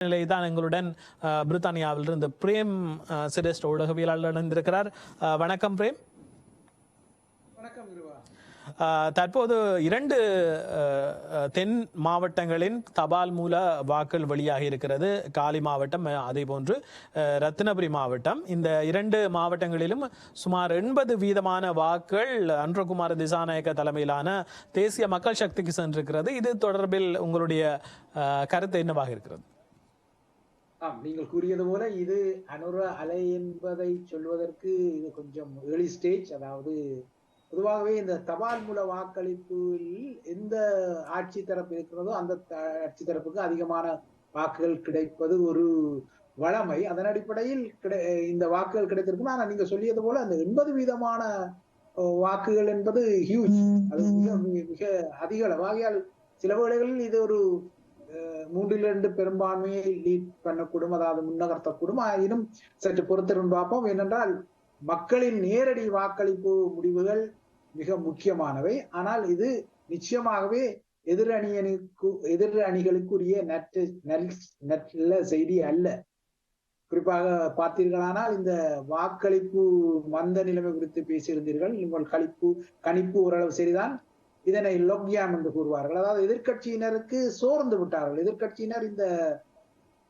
நிலைதான் எங்களுடன் பிரித்தானியாவிலிருந்து பிரேம் சிரேஷ்ட ஊடகவியலாளர் இணைந்திருக்கிறார். வணக்கம் பிரேம். தற்போது 2 தென் மாவட்டங்களின் தபால் மூல வாக்கள் வெளியாகி இருக்கிறது. காலி மாவட்டம், அதே போன்று ரத்தினபுரி மாவட்டம். இந்த 2 மாவட்டங்களிலும் சுமார் 80% வாக்குகள் அன்றகுமார திசாநாயக்க தலைமையிலான தேசிய மக்கள் சக்திக்கு சென்றிருக்கிறது. இது தொடர்பில் உங்களுடைய கருத்து என்னவாக இருக்கிறது? நீங்கள் கூறியது போல இது அனுர அலை என்பதை சொல்வதற்கு இது கொஞ்சம் ஏர்லி ஸ்டேஜ். அதாவது பொதுவாகவே இந்த தபால் மூல வாக்களிப்பில் எந்த ஆட்சி தரப்பு இருக்கிறதோ அந்த ஆட்சி தரப்புக்கு அதிகமான வாக்குகள் கிடைப்பது ஒரு வழமை. அதன் அடிப்படையில் இந்த வாக்குகள் கிடைத்திருக்கும். ஆனால் நீங்க சொல்லியது போல அந்த 80% வாக்குகள் என்பது ஹியூஜ், அது மிக அதிக அளவாகியால் சில வேளைகளில் இது ஒரு 3-2 பெரும்பான்மையை லீட் பண்ணக்கூடும், அதாவது முன்னகர்த்தக்கூடும். ஆயினும் சற்று பொறுத்திருந்து பார்ப்போம். ஏனென்றால் மக்களின் நேரடி வாக்களிப்பு முடிவுகள் மிக முக்கியமானவை. ஆனால் இது நிச்சயமாகவே எதிர் அணிகளுக்குரிய நல்ல செய்தி அல்ல. குறிப்பாக பார்த்தீர்களானால் இந்த வாக்களிப்பு மந்த நிலைமை குறித்து பேசியிருந்தீர்கள். உங்கள் கணிப்பு ஓரளவு சரிதான். இதனை லொக்யாம் என்று கூறுவார்கள். அதாவது எதிர்கட்சியினருக்கு சோர்ந்து விட்டார்கள். எதிர்கட்சியினர் இந்த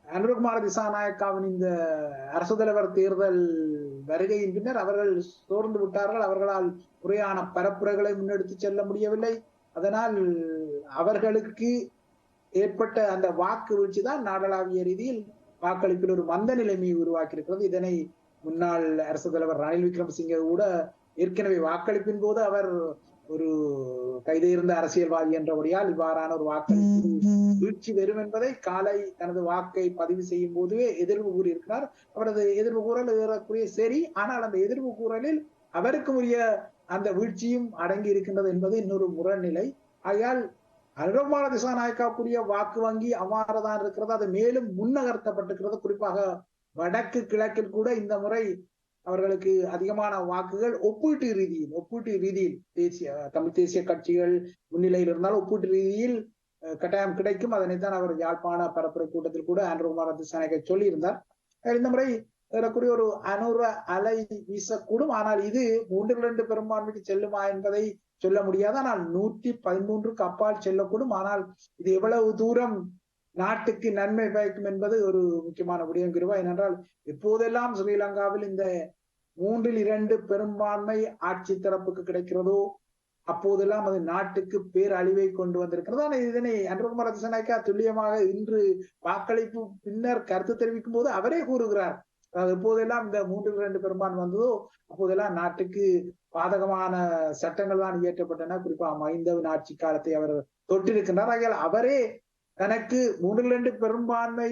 அனுரகுமார திசாநாயக்காவின் இந்த அரசு தலைவர் தேர்தல் வருகையின் பின்னர் அவர்கள் சோர்ந்து விட்டார்கள். அவர்களால் முறையான பரப்புரைகளை முன்னெடுத்து செல்ல முடியவில்லை. அதனால் அவர்களுக்கு ஏற்பட்ட அந்த வாக்கு வீழ்ச்சி தான் நாடளாவிய ரீதியில் வாக்களிப்பில் ஒரு மந்த நிலைமையை உருவாக்கி இருக்கிறது. இதனை முன்னாள் அரசு தலைவர் ரணில் விக்ரமசிங்கே கூட ஏற்கனவே வாக்களிப்பின் போது அவர் ஒரு கைது இருந்த அரசியல்வாதி என்றபடியால் இவ்வாறான ஒரு வாக்களிப்பு வீழ்ச்சி வரும் என்பதை காலை தனது வாக்கை பதிவு செய்யும் போதுவே எதிர்வு கூறியிருக்கிறார். அவரது எதிர்வு கூறல் ஏறக்குரிய சரி. ஆனால் அந்த எதிர்வு கூறலில் அவருக்கு உரிய அந்த வீழ்ச்சியும் அடங்கி இருக்கின்றது என்பது இன்னொரு முரண்நிலை. ஆகையால் அனுரகுமார திசாநாயக்காவுக்குரிய வாக்கு வங்கி அவ்வாறுதான் இருக்கிறது. அது மேலும் முன்னகர்த்தப்பட்டிருக்கிறது. குறிப்பாக வடக்கு கிழக்கில் கூட இந்த முறை அவர்களுக்கு அதிகமான வாக்குகள் ஒப்பீட்டு ரீதியில் தமிழ் தேசிய கட்சிகள் முன்னிலையில் இருந்தால் ஒப்பீட்டு ரீதியில் கட்டாயம் கிடைக்கும். அதனைத்தான் அவர் யாழ்ப்பாண பரப்புரை கூட்டத்தில் கூட அனுரகுமார திசாநாயக்க சொல்லியிருந்தார். இந்த முறை ஏறக்குரிய ஒரு அனுர அலை வீசக்கூடும். ஆனால் இது 3-2 பெரும்பான்மைக்கு செல்லுமா என்பதை சொல்ல முடியாது. ஆனால் 113க்கு அப்பால் செல்லக்கூடும். ஆனால் இது எவ்வளவு தூரம் நாட்டுக்கு நன்மை பயக்கும் என்பது ஒரு முக்கியமான விடயம் கிருவா. ஏனென்றால் எப்போதெல்லாம் ஸ்ரீலங்காவில் இந்த 3-2 பெரும்பான்மை ஆட்சி தரப்புக்கு கிடைக்கிறதோ அப்போதெல்லாம் அது நாட்டுக்கு பேரழிவை கொண்டு வந்திருக்கிறது. ஆனால் இதனை அனுரகுமார திசாநாயக்கா துல்லியமாக இன்று வாக்களிப்பு பின்னர் கருத்து தெரிவிக்கும் போது அவரே கூறுகிறார். அதாவது எப்போதெல்லாம் இந்த 3-2 பெரும்பான்மை வந்ததோ அப்போதெல்லாம் நாட்டுக்கு பாதகமான சட்டங்கள் தான் இயற்றப்பட்டன. குறிப்பா மஹிந்தவின் ஆட்சி காலத்தை அவர் தொட்டிருக்கின்றார். ஆகையால் அவரே தனக்கு 3-2 பெரும்பான்மை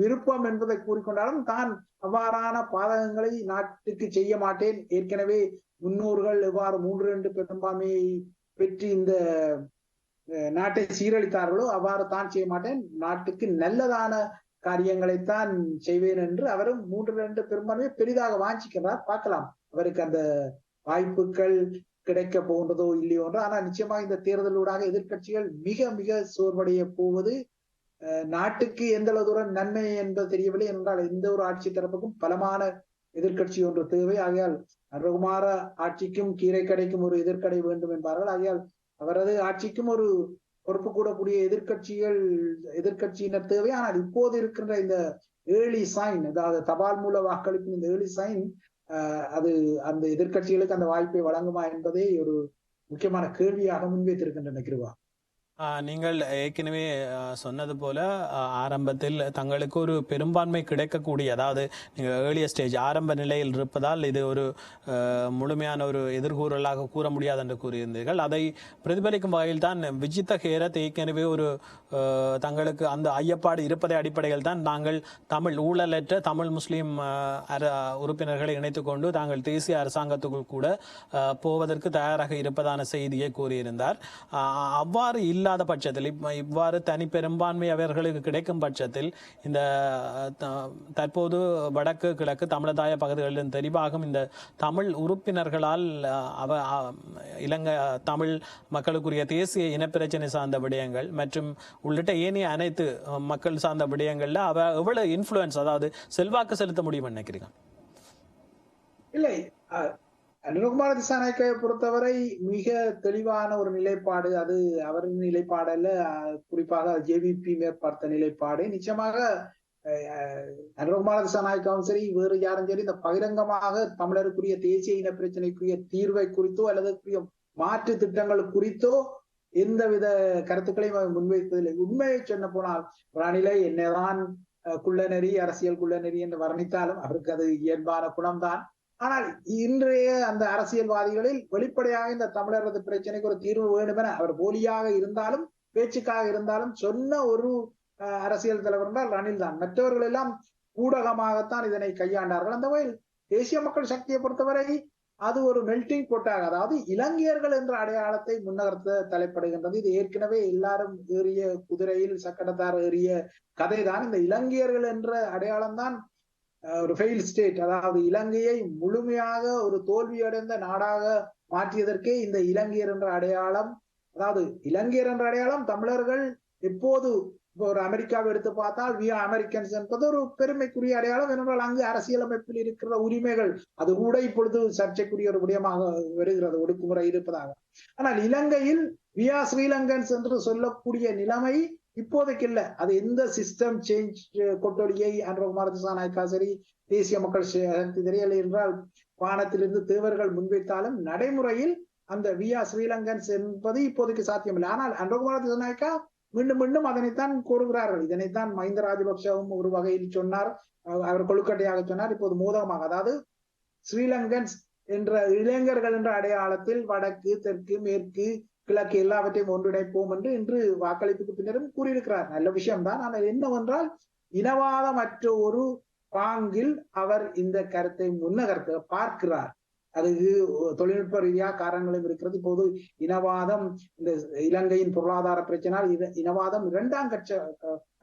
விருப்பம் என்பதை கூறிக்கொண்டாலும் தான் அவ்வாறான பாதகங்களை நாட்டுக்கு செய்ய மாட்டேன், ஏற்கனவே முன்னோர்கள் எவ்வாறு 3-2 பெரும்பான்மையை பெற்று இந்த நாட்டை சீரழித்தார்களோ அவ்வாறு தான் செய்ய மாட்டேன், நாட்டுக்கு நல்லதான காரியங்களைத்தான் செய்வேன் என்று அவரும் 3-2 பெரும்பான்மையை பெரிதாக வாஞ்சிக்கிறார். பார்க்கலாம் அவருக்கு அந்த வாய்ப்புகள் கிடைக்க போன்றதோ இல்லையோ என்று. ஆனால் நிச்சயமாக இந்த தேர்தலூடாக எதிர்கட்சிகள் மிக மிக சோர்வடைய போவது நாட்டுக்கு எந்த அளவு தூரம் நன்மை என்பது தெரியவில்லை. என்றால் எந்த ஒரு ஆட்சி தரப்புக்கும் பலமான எதிர்கட்சி ஒன்று தேவை. ஆகையால் அனுரகுமார ஆட்சிக்கும் கீரை கடைக்கும் ஒரு எதிர்கடை வேண்டும் என்பார்கள். ஆகையால் அவரது ஆட்சிக்கும் ஒரு பொறுப்பு கூடக்கூடிய எதிர்கட்சியினர் தேவை. ஆனால் இப்போது இருக்கின்ற இந்த ஏர்லி சைன், அதாவது தபால் மூல வாக்களிப்பின் இந்த ஏர்லி சைன் அது அந்த எதிர்கட்சிகளுக்கு அந்த வாய்ப்பை வழங்குமா என்பதே ஒரு முக்கியமான கேள்வியாக முன்வைத்திருக்கின்றன கிருவா. நீங்கள் ஏற்கனவே சொன்னது போல ஆரம்பத்தில் தங்களுக்கு ஒரு பெரும்பான்மை கிடைக்கக்கூடிய, அதாவது நீங்கள் ஏர்லிய ஸ்டேஜ் ஆரம்ப நிலையில் இருப்பதால் இது ஒரு முழுமையான ஒரு எதிர்கூறலாக கூற முடியாது என்று கூறியிருந்தீர்கள். அதை பிரதிபலிக்கும் வகையில் தான் விஜித்த ஹேரத் ஏற்கனவே ஒரு தங்களுக்கு அந்த ஐயப்பாடு இருப்பதை அடிப்படையில் தான் நாங்கள் ஊழலற்ற தமிழ் முஸ்லீம் உறுப்பினர்களை இணைத்துக் கொண்டு தாங்கள் தேசிய அரசாங்கத்துக்குள் கூட போவதற்கு தயாராக இருப்பதான செய்தியை கூறியிருந்தார். அவ்வாறு இல்ல இல்லாத பட்சத்தில் இவ்வாறு தனி பெரும்பான்மை அவர்களுக்கு கிடைக்கும் பட்சத்தில் இந்த தற்போது வடக்கு கிழக்கு தமிழதாய பகுதிகளின் தெரிவாகும் இந்த தமிழ் உறுப்பினர்களால் இலங்கை தமிழ் மக்களுக்குரிய தேசிய இனப்பிரச்சனை சார்ந்த விடயங்கள் மற்றும் உள்ளிட்ட ஏனைய அனைத்து மக்கள் சார்ந்த விடயங்கள்ல எவ்வளவு இன்ஃப்ளூயன்ஸ், அதாவது செல்வாக்கு செலுத்த முடியும் நினைக்கிறீங்க? இல்லை, அனுரகுமார திசாநாயக்கவை பொறுத்தவரை மிக தெளிவான ஒரு நிலைப்பாடு. அது அவரின் நிலைப்பாடு அல்ல, குறிப்பாக ஜேவிபி மேற்பார்த்த நிலைப்பாடு. நிச்சயமாக அனுரகுமார திசாநாயக்காவும் சரி, வேறு யாரும் சரி, இந்த பகிரங்கமாக தமிழருக்குரிய தேசிய இன பிரச்சனைக்குரிய தீர்வை குறித்தோ அல்லது மாற்று திட்டங்கள் குறித்தோ எந்தவித கருத்துக்களையும் முன்வைப்பதில்லை. உண்மையை சொன்ன போனால் ரணிலை என்னதான் குள்ளநெறி, அரசியல் குள்ளநெறி என்று வர்ணித்தாலும் அவருக்கு அது இயல்பான குணம்தான். ஆனால் இன்றைய அந்த அரசியல்வாதிகளில் வெளிப்படையாக இந்த தமிழரது பிரச்சனைக்கு ஒரு தீர்வு வேண்டும் என அவர் போலியாக இருந்தாலும் பேச்சுக்காக இருந்தாலும் சொன்ன ஒரு அரசியல் தலைவர் என்றால் ரணில் தான். மற்றவர்கள் எல்லாம் ஊடகமாகத்தான் இதனை கையாண்டார்கள். அந்த வகையில் தேசிய மக்கள் சக்தியை பொறுத்தவரை அது ஒரு மெல்டிங் போட்டாக, அதாவது இலங்கையர்கள் என்ற அடையாளத்தை முன்னகர்த்த தலைப்படுகின்றது. இது ஏற்கனவே எல்லாரும் ஏறிய குதிரையில் சக்கரத்தார் ஏறிய கதைதான். இந்த இலங்கையர்கள் என்ற அடையாளம் தான் ஒரு ஃபெயில் ஸ்டேட், அதாவது இலங்கையை முழுமையாக ஒரு தோல்வியடைந்த நாடாக மாற்றியதற்கே இந்த இலங்கையர் என்ற அடையாளம். அதாவது இலங்கையர் என்ற அடையாளம் தமிழர்கள் எப்போது ஒரு அமெரிக்காவை எடுத்து பார்த்தால் வி ஆர் அமெரிக்கன்ஸ் என்பது ஒரு பெருமைக்குரிய அடையாளம். ஏனென்றால் அங்கு அரசியலமைப்பில் இருக்கிற உரிமைகள் அது கூட இப்பொழுது சர்ச்சைக்குரிய ஒரு விடயமாக வருகிறது, ஒடுக்குமுறை இருப்பதாக. ஆனால் இலங்கையில் வி ஆர் ஸ்ரீலங்கன்ஸ் என்று சொல்லக்கூடிய நிலைமை இப்போதைக்கு இல்லை. அது எந்த சிஸ்டம் சேஞ்ச் கொட்டொலியை அனுரகுமார திசாநாயக்கா சரி, தேசிய மக்கள் சக்தி தெரியலை என்றால் வானத்திலிருந்து தேவர்கள் முன்வைத்தாலும் நடைமுறையில் அந்த வி ஆர் ஸ்ரீலங்கன்ஸ் என்பது இப்போதைக்கு சாத்தியமில்லை. ஆனால் அனுரகுமார திசாநாயக்கா மீண்டும் மீண்டும் அதனைத்தான் கூறுகிறார்கள். இதனைத்தான் மஹிந்த ராஜபக்சவும் ஒரு வகையில் சொன்னார், அவர் கொழுக்கட்டையாக சொன்னார், இப்போது மோதகமாக, அதாவது ஸ்ரீலங்கன்ஸ் என்ற இளைஞர்கள் என்ற அடையாளத்தில் வடக்கு தெற்கு மேற்கு கிழக்கு எல்லாவற்றையும் ஒன்றிணைப்போம் என்று இன்று வாக்களிப்புக்கு பின்னரும் கூறியிருக்கிறார். நல்ல விஷயம்தான். ஆனால் என்னவென்றால் இனவாதமற்ற ஒரு பாங்கில் அவர் இந்த கருத்தை முன்னகர்த்த பார்க்கிறார். அதுக்கு தொழில்நுட்ப ரீதியாக காரணங்களும் இருக்கிறது. இப்போது இனவாதம், இந்த இலங்கையின் பொருளாதார பிரச்சனால் இனவாதம் இரண்டாம்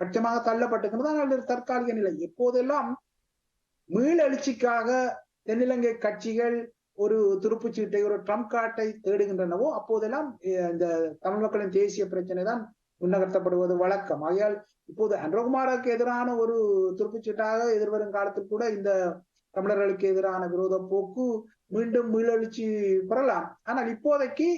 பட்சமாக தள்ளப்பட்டிருக்கிறது. ஆனால் தற்காலிக நிலை. எப்போதெல்லாம் மீளெழுச்சிக்காக தென்னிலங்கை கட்சிகள் ஒரு துருப்புச்சீட்டை, ஒரு ட்ரம்ப் கார்டை தேடுகின்றனவோ அப்போதெல்லாம் இந்த தமிழ் மக்களின் தேசிய பிரச்சனை தான் முன்னகர்த்தப்படுவது வழக்கம். ஆகையால் இப்போது அனுரகுமாருக்கு எதிரான ஒரு துருப்புச்சீட்டாக எதிர்வரும் காலத்தில் கூட இந்த தமிழர்களுக்கு எதிரான விரோத போக்கு மீண்டும் மீளெழுச்சி பெறலாம். ஆனால் இப்போதைக்கு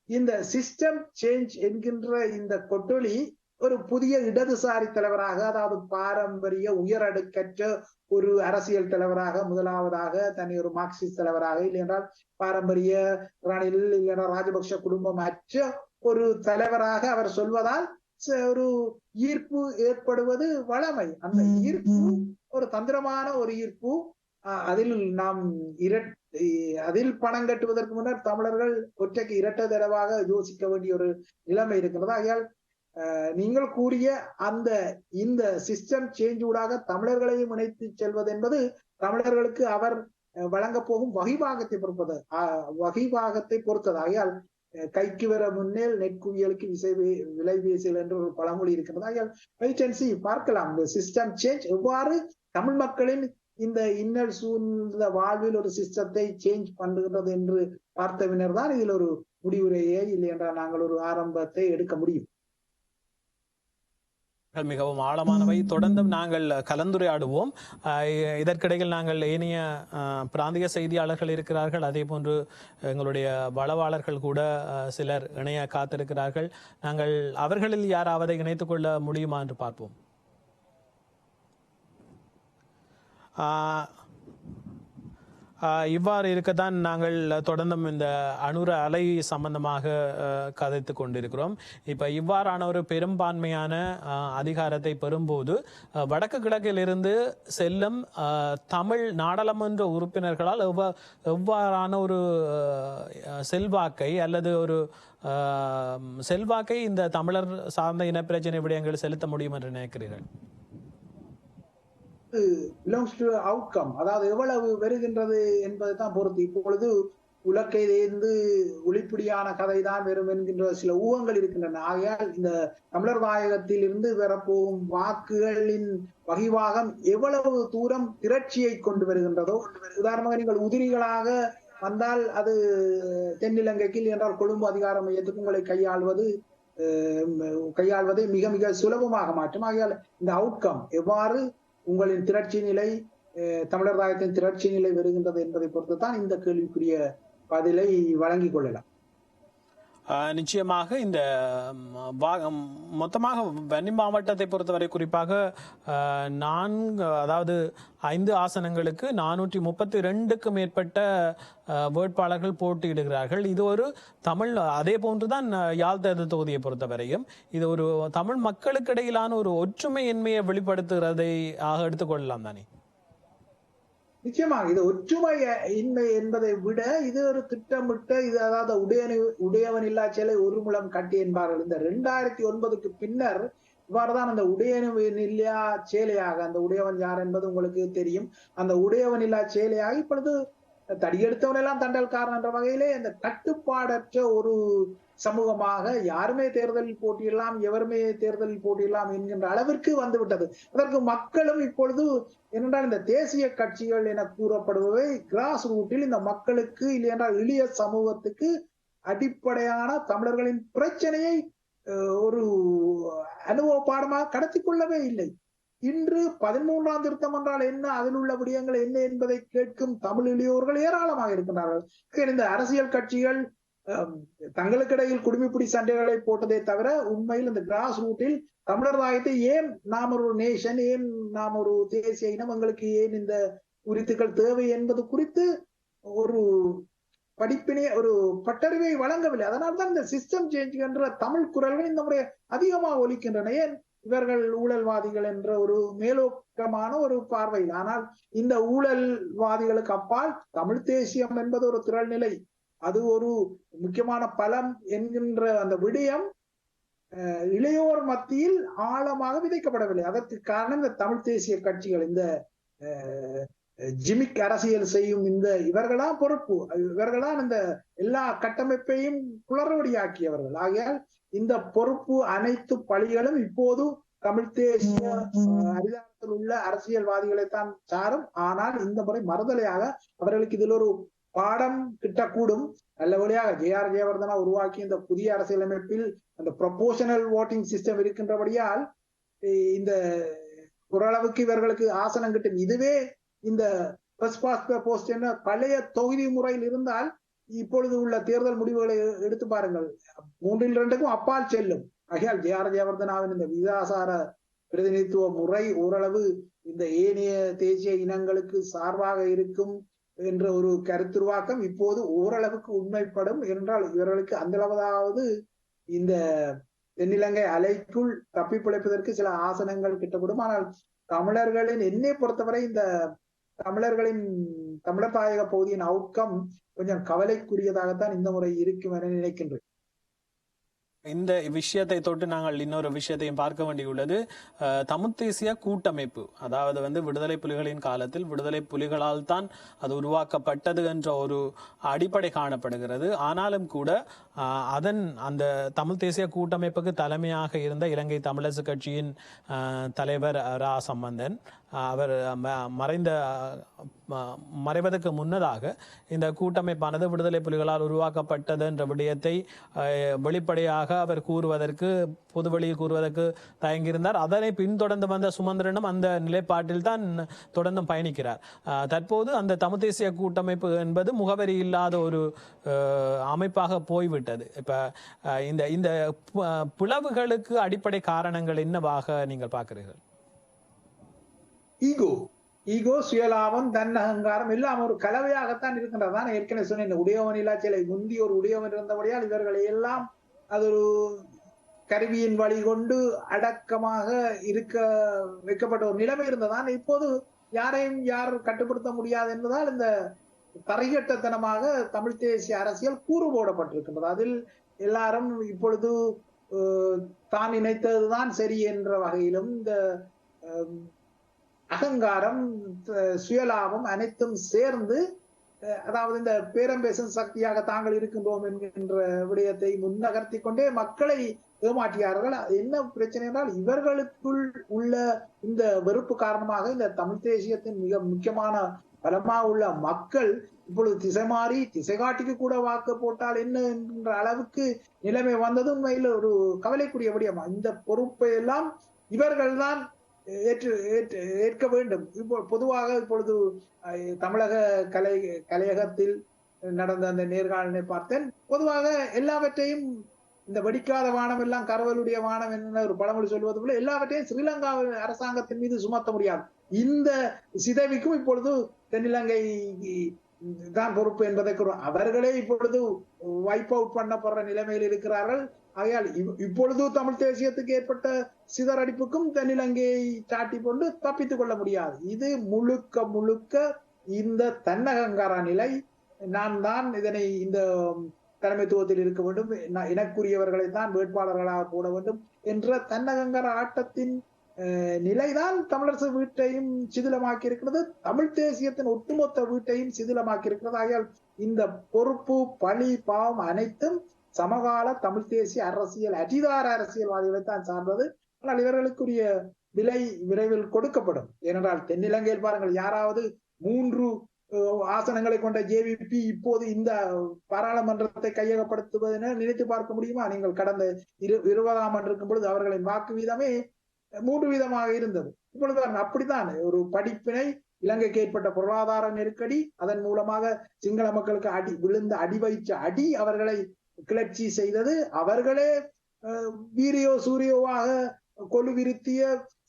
இந்த சிஸ்டம் சேஞ்ச் என்கின்ற இந்த கொட்டொலி ஒரு புதிய இடதுசாரி தலைவராக, அதாவது பாரம்பரிய உயரடுக்கற்ற ஒரு அரசியல் தலைவராக, முதலாவதாக தனி ஒரு மார்க்சிஸ்ட் தலைவராக, இல்லை என்றால் பாரம்பரிய ரணில் இல்லைன்னா ராஜபக்ஷ குடும்பம் அற்ற ஒரு தலைவராக அவர் சொல்வதால் ஒரு ஈர்ப்பு ஏற்படுவது வழமை. அந்த ஈர்ப்பு ஒரு தந்திரமான ஒரு ஈர்ப்பு. அதில் நாம் அதில் பணம் கட்டுவதற்கு முன்னர் தமிழர்கள் ஒற்றைக்கு இரட்டை தடவாக யோசிக்க வேண்டிய ஒரு நிலைமை இருக்கிறது. ஆகையால் நீங்கள் கூறிய இந்த சிஸ்டம் சேஞ்ச் ஊடாக தமிழர்களையும் இணைத்து செல்வது என்பது தமிழர்களுக்கு அவர் வழங்க போகும் வகிபாகத்தை பொறுத்தது. ஆகையால் கைக்கு வர முன்னேல் நெற்குவியலுக்கு விலை வீசல் என்று ஒரு பழமொழி இருக்கிறது. ஆகையால் வெயிட் அண்ட் சீ, பார்க்கலாம் இந்த சிஸ்டம் சேஞ்ச் எவ்வாறு தமிழ் மக்களின் இந்த இன்னல் சூழ்ந்த வாழ்வில் ஒரு சிஸ்டத்தை சேஞ்ச் பண்ணுகிறது என்று பார்த்தவினர் தான் இதில் ஒரு முடிவுரையை இல்லை என்றால் நாங்கள் ஒரு ஆரம்பத்தை எடுக்க முடியும். மிகவும் ஆழமானவை. தொடர்ந்து நாங்கள் கலந்துரையாடுவோம். இதற்கிடையில் நாங்கள் ஏனைய பிராந்திய செய்தியாளர்கள் இருக்கிறார்கள், அதே போன்று எங்களுடைய வளவாளர்கள் கூட சிலர் இணைய காத்திருக்கிறார்கள். நாங்கள் அவர்களில் யாராவதை இணைத்துக் கொள்ள முடியுமா என்று பார்ப்போம். இவ்வாறு இருக்கத்தான் நாங்கள் தொடர்ந்தும் இந்த அனுர அலை சம்பந்தமாக கதைத்து கொண்டிருக்கிறோம். இப்போ இவ்வாறான ஒரு பெரும்பான்மையான அதிகாரத்தை பெறும்போது வடக்கு கிழக்கிலிருந்து செல்லும் தமிழ் நாடாளுமன்ற உறுப்பினர்களால் எவ்வாறான ஒரு செல்வாக்கை அல்லது ஒரு செல்வாக்கை இந்த தமிழர் சார்ந்த இனப்பிரச்சனை விடயங்கள் செலுத்த முடியும் என்று நினைக்கிறீர்கள்? பிலாங்ஸ் டு அவுட்கம், அதாவது எவ்வளவு வருகின்றது என்பதை தான் பொறுத்து. இப்பொழுது உலக்கை தேர்ந்து ஒளிப்பிடியான கதைதான் வரும் என்கின்ற சில ஊகங்கள் இருக்கின்றன. ஆகையால் இந்த தமிழர் தாயகத்தில் இருந்து பெறப்போகும் வாக்குகளின் வகிவாகம் எவ்வளவு தூரம் திரட்சியை கொண்டு வருகின்றதோ, உதாரணமாக நீங்கள் உதிரிகளாக வந்தால் அது தென்னிலங்கைக்கு என்றால் கொழும்பு அதிகார மையத்துக்கு உங்களை கையாள்வதை மிக மிக சுலபமாக மாற்றும். ஆகையால் இந்த அவுட்கம் எவ்வாறு உங்களின் திரட்சி நிலை, தமிழர் தாயத்தின் திரட்சி நிலை வருகின்றது என்பதை பொறுத்து தான் இந்த கேள்விக்குரிய பதிலை வழங்கிக் கொள்ளலாம். நிச்சயமாக இந்த மொத்தமாக வன்னி மாவட்டத்தை பொறுத்தவரை குறிப்பாக 5 ஆசனங்களுக்கு 432க்கும் மேற்பட்ட வேட்பாளர்கள் போட்டியிடுகிறார்கள். இது ஒரு தமிழ், அதே போன்றுதான் யாழ் தேர்தல் தொகுதியை பொறுத்தவரையும் இது ஒரு தமிழ் மக்களுக்கு இடையிலான ஒரு ஒற்றுமையின்மையை வெளிப்படுத்துகிறதை எடுத்துக்கொள்ளலாம் தானே? நிச்சயமாக இது ஒற்றுமை இன்மை என்பதை விட இது ஒரு திட்டமிட்ட, இது அதாவது உடையவன் இல்லா சேலை ஒரு முழம் கட்டி என்பார்கள். இந்த 2009க்கு பின்னர் இவ்வாறுதான் அந்த உடையவன் இல்லா சேலையாக, அந்த உடையவன் யார் என்பது உங்களுக்கு தெரியும், அந்த உடையவன் இல்லா சேலையாக இப்பொழுது தடியெடுத்தவன் எல்லாம் தண்டல்காரன் என்ற வகையிலே இந்த கட்டுப்பாடற்ற ஒரு சமூகமாக யாருமே தேர்தலில் போட்டியிடலாம், எவருமே தேர்தலில் போட்டியிடலாம் என்கின்ற அளவிற்கு வந்துவிட்டது. அதற்கு மக்களும் இப்பொழுது என்னென்றால் இந்த தேசிய கட்சிகள் என கூறப்படுபவை கிராஸ் ரூட்டில் இந்த மக்களுக்கு இல்லையென்றால் எளிய சமூகத்துக்கு அடிப்படையான தமிழர்களின் பிரச்சனையை ஒரு அனுபவ பாடமாக கடத்தி கொள்ளவே இல்லை. இன்று 13ஆம் திருத்தம் என்றால் என்ன, அதில் உள்ள விடயங்கள் என்ன என்பதை கேட்கும் தமிழ் இளையோர்கள் ஏராளமாக இருக்கின்றார்கள். இந்த அரசியல் கட்சிகள் தங்களுக்கிடையில் குடிமைப்பிடி சண்டைகளை போட்டதே தவிர உண்மையில் இந்த கிராஸ் ரூட்டில் தமிழர் தாயத்தை ஏன் நாம் ஒரு நேஷன், ஏன் நாம் ஒரு தேசிய இனம், எங்களுக்கு ஏன் இந்த உரித்துக்கள் தேவை என்பது குறித்து ஒரு படிப்பினை, ஒரு பட்டறிவை வழங்கவில்லை. அதனால்தான் இந்த சிஸ்டம் சேஞ்ச் என்ற தமிழ் குரல்கள் இந்த முறை அதிகமாக ஒலிக்கின்றன. ஏன் இவர்கள் ஊழல்வாதிகள் என்ற ஒரு மேலோக்கமான ஒரு பார்வையில். ஆனால் இந்த ஊழல்வாதிகளுக்கு அப்பால் தமிழ் தேசியம் என்பது ஒரு திரள் நிலை, அது ஒரு முக்கியமான பலம் என்கின்ற அந்த விடயம் இளையோர் மத்தியில் ஆழமாக விதைக்கப்படவில்லை. அதற்கு காரணம் இந்த தமிழ் தேசிய கட்சிகள், இந்த ஜிமிக் அரசியல் செய்யும் இந்த இவர்களாம் பொறுப்பு, இவர்களாம் இந்த எல்லா கட்டமைப்பையும் குளறுபடியாக்கியவர்கள். ஆகையால் இந்த பொறுப்பு அனைத்து பழிகளும் இப்போது தமிழ் தேசிய அதிகாரத்தில் உள்ள அரசியல்வாதிகளைத்தான் சாரும். ஆனால் இந்த முறை மறுதலையாக அவர்களுக்கு இதில் ஒரு பாடம் கிட்டக்கூடும். நல்ல வழியாக ஜே.ஆர். ஜெயவர்தனா உருவாக்கி இந்த புதிய அரசியலமைப்பில் அந்த ப்ரொபோஷனல் ஓட்டிங் சிஸ்டம் இருக்கின்றபடியால் இந்த ஓரளவுக்கு இவர்களுக்கு ஆசனம் கிட்டும். இதுவே இந்த போஸ்ட் என்ற பழைய தொகுதி முறையில் இருந்தால் இப்பொழுது உள்ள தேர்தல் முடிவுகளை எடுத்து பாருங்கள், 3-2க்கும் அப்பால் செல்லும். ஆகையால் ஜே.ஆர். ஜெயவர்தனாவின் இந்த விகிதாசார பிரதிநிதித்துவ முறை ஓரளவு இந்த ஏனைய தேசிய இனங்களுக்கு சார்பாக இருக்கும் என்ற ஒரு கருத்துருவாக்கம் இப்போது ஓரளவுக்கு உண்மைப்படும் என்றால் இவர்களுக்கு அந்த அளவாவது இந்த தென்னிலங்கை அலைக்குள் தப்பி பிழைப்பதற்கு சில ஆசனங்கள் கிட்டப்படும். ஆனால் தமிழர்களின் என்னை பொறுத்தவரை இந்த தமிழர் தாயக பகுதியின் அவுட்கம் கொஞ்சம் கவலைக்குரியதாகத்தான் இந்த முறை இருக்கும் என நினைக்கின்றேன். இந்த விஷயத்தை தொட்டு நாங்கள் இன்னொரு விஷயத்தையும் பார்க்க வேண்டியுள்ளது. தமிழ் தேசிய கூட்டமைப்பு, அதாவது விடுதலை புலிகளின் காலத்தில் விடுதலை புலிகளால் தான் அது உருவாக்கப்பட்டது என்ற ஒரு அடிப்படை காணப்படுகிறது. ஆனாலும் கூட அந்த தமிழ் தேசிய கூட்டமைப்புக்கு தலைமையாக இருந்த இலங்கை தமிழரசு கட்சியின் தலைவர் ரா சம்பந்தன் அவர் மறைவதற்கு முன்னதாக இந்த கூட்டமைப்பானது விடுதலை புலிகளால் உருவாக்கப்பட்டது என்ற விடயத்தை வெளிப்படையாக அவர் பொதுவெளியில் கூறுவதற்கு தயங்கியிருந்தார். அதனை பின்தொடர்ந்து வந்த சுமந்திரனும் அந்த நிலைப்பாட்டில் தான் தொடர்ந்து பயணிக்கிறார். தற்போது அந்த தமிழ் தேசிய கூட்டமைப்பு என்பது முகவரி இல்லாத ஒரு அமைப்பாக போய்விட்டது. இப்ப இந்த பிளவுகளுக்கு அடிப்படை காரணங்கள் என்னவாக நீங்கள் பார்க்கிறீர்கள்? ஈகோ, சுயலாபம், தன்னகங்காரம் எல்லாம் ஒரு கலவையாகத்தான் இருக்கின்றதான். ஏற்கனவே சொன்ன இந்த உடையவன் இல்லாச்சலை முந்தி ஒரு உடையவன் இருந்தபடியால் இவர்களை எல்லாம் அது ஒரு கருவியின் வழி கொண்டு அடக்கமாக வைக்கப்பட்ட ஒரு நிலைமை இருந்ததான். இப்போது யாரையும் யார் கட்டுப்படுத்த முடியாது என்பதால் இந்த தரைகட்டத்தனமாக தமிழ் தேசிய அரசியல் கூறு போடப்பட்டிருக்கின்றது. அதில் எல்லாரும் இப்பொழுது தான் நினைத்ததுதான் சரி என்ற வகையிலும் இந்த அகங்காரம், சுயலாபம் அனைத்தும் சேர்ந்து அதாவது இந்த பேரம் பேசும் சக்தியாக தாங்கள் இருக்கின்றோம் என்கின்ற விடயத்தை முன்னகர்த்தி கொண்டே மக்களை ஏமாற்றியார்கள். என்ன பிரச்சனை என்றால் இவர்களுக்குள் உள்ள இந்த வெறுப்பு காரணமாக இந்த தமிழ் தேசியத்தின் மிக முக்கியமான பலமாக உள்ள மக்கள் இப்பொழுது திசை மாறி திசை காட்டிக்கு கூட வாக்கு போட்டால் என்ன என்கின்ற அளவுக்கு நிலைமை வந்தது உண்மையில் ஒரு கவலைக்குரிய விடயமா. இந்த பொறுப்பை எல்லாம் இவர்கள்தான் ஏற்க வேண்டும். இப்போ பொதுவாக இப்பொழுது தமிழக கலையகத்தில் நடந்த அந்த நேர்காணலை பார்த்தேன். பொதுவாக எல்லாவற்றையும் இந்த வெடிக்காத வானம் எல்லாம் கரவலுடைய வானம் என்ன ஒரு பழமொழி சொல்வது போல எல்லாவற்றையும் ஸ்ரீலங்கா அரசாங்கத்தின் மீது சுமத்த முடியாது. இந்த சிதைவுக்கும் இப்பொழுது தென்னிலங்கை தான் பொறுப்பு என்பதை அவர்களே இப்பொழுது வைப் அவுட் பண்ணப்படுற நிலைமையில் இருக்கிறார்கள். ஆகையால் இப்பொழுது தமிழ் தேசியத்துக்கு ஏற்பட்ட சிதறடிப்புக்கும் தென்னிலங்கையை சாட்டி கொண்டு தப்பித்துக் கொள்ள முடியாது. இது முழுக்க முழுக்க இந்த தன்னகங்கார நிலை. நான் தான் இதனை இந்த தலைமைத்துவத்தில் இருக்க வேண்டும், எனக்குரியவர்களை தான் வேட்பாளர்களாக போட வேண்டும் என்ற தன்னகங்கார ஆட்டத்தின் நிலைதான் தமிழரசு வீட்டையும் சிதிலமாக்கி இருக்கிறது, தமிழ் தேசியத்தின் ஒட்டுமொத்த வீட்டையும் சிதிலமாக்கி இருக்கிறது. ஆகையால் இந்த பொறுப்பு பழி பாவம் அனைத்தும் சமகால தமிழ் தேசிய அரசியல் அதிகார அரசியல்வாதிகளை தான் சார்ந்தது. ஆனால் இவர்களுக்குரிய விலை விரைவில் கொடுக்கப்படும். ஏனென்றால் தென்னிலங்கையில் பாருங்கள், யாராவது 3 ஆசனங்களை கொண்ட ஜேவிபி இப்போது இந்த பாராளுமன்றத்தை கையகப்படுத்துவதென நினைத்து பார்க்க முடியுமா? நீங்கள் கடந்த 20ஆம் ஆண்டு இருக்கும் பொழுது அவர்களின் வாக்கு வீதமே 3 வீதமாக இருந்தது. இப்பொழுது அப்படித்தான் ஒரு படிப்பினை, இலங்கைக்கு ஏற்பட்ட பொருளாதார நெருக்கடி, அதன் மூலமாக சிங்கள மக்களுக்கு விழுந்த அடி வைச்ச அடி அவர்களை கிளர்ச்சி செய்தது. அவர்களே வீரியோ சூரியோவாக கொலுவிருத்திய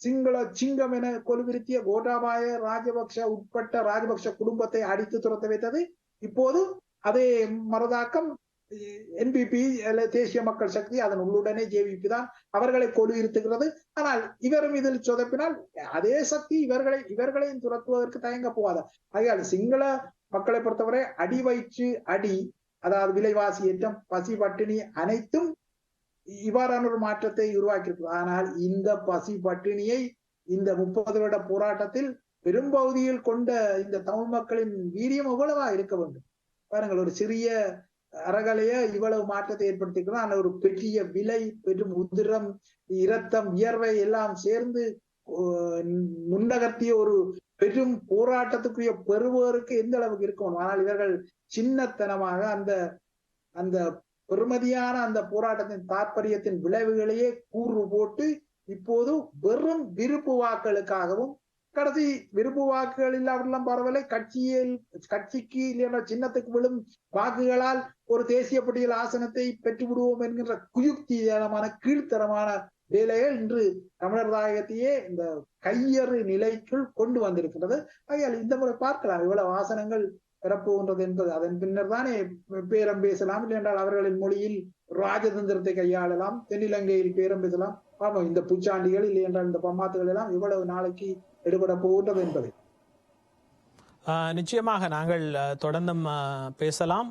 சிங்கள சிங்கம் என கொலுவிருத்திய கோட்டாபாய ராஜபக்ஷ உட்பட்ட ராஜபக்ஷ குடும்பத்தை அடித்து துரத்த வைத்தது. இப்போது அதே மறுதாக்கம் என்பிபி தேசிய மக்கள் சக்தி, அதன் உள்ளுடனே ஜேவிபி தான் அவர்களை கொலுவிருத்துகிறது. ஆனால் இவரும் இதில் சொதப்பினால் அதே சக்தி இவர்களையும் துரத்துவதற்கு தயங்க போகாத. ஆகையால் சிங்கள மக்களை பொறுத்தவரை அடி வயிற்று அடி, அதாவது விலைவாசி ஏற்றம், பசி பட்டினி அனைத்தும் இவ்வாறான ஒரு மாற்றத்தை உருவாக்கியிருக்கிறது. ஆனால் இந்த பசி பட்டினியை இந்த 30 வருட போராட்டத்தில் பெரும்பகுதியில் கொண்ட இந்த தமிழ் மக்களின் வீரியம் எவ்வளவா இருக்க வேண்டும் பாருங்கள். ஒரு சிறிய அறகலைய இவ்வளவு மாற்றத்தை ஏற்படுத்தியிருக்கிறது. ஆனால் ஒரு பெரிய விலை, பெரும் உதிரம், இரத்தம், வியர்வை எல்லாம் சேர்ந்து முன்னகர்த்திய ஒரு பெரும் போராட்டத்துக்குரிய பெறுவோருக்கு எந்த அளவுக்கு இருக்கும். ஆனால் இவர்கள் சின்னத்தனமாக அந்த பெருமதியான அந்த போராட்டத்தின் தாற்பயத்தின் விளைவுகளையே கூறு போட்டு இப்போது வெறும் விருப்பு வாக்களுக்காகவும், கடைசி விருப்பு வாக்குகள் இல்லாவிடலாம் பரவாயில்லை, கட்சிக்கு இல்லையா சின்னத்துக்கு விழும் வாக்குகளால் ஒரு தேசிய பட்டியல் ஆசனத்தை பெற்று விடுவோம் என்கின்ற குயுக்தியான கீழ்த்தரமான வேலைகள் இன்று தமிழர் தாயகத்தையே இந்த கையறு நிலைக்குள் கொண்டு வந்திருக்கிறது. ஆகையால் இந்த முறை பார்க்கலாம் இவ்வளவு ஆசனங்கள் பெறப்போகின்றது என்பது. அதன் பின்னர் தானே பேரம் பேசலாம், இல்லை என்றால் அவர்களின் மொழியில் ராஜதந்திரத்தை கையாளலாம், தென்னிலங்கையில் பேரம் பேசலாம். ஆமா, இந்த பூச்சாண்டிகள் இல்லை என்றால் இந்த பம்மாத்துகள் எல்லாம் இவ்வளவு நாளைக்கு எடுபட போகின்றது என்பது நிச்சயமாக நாங்கள் தொடர்ந்தும் பேசலாம்.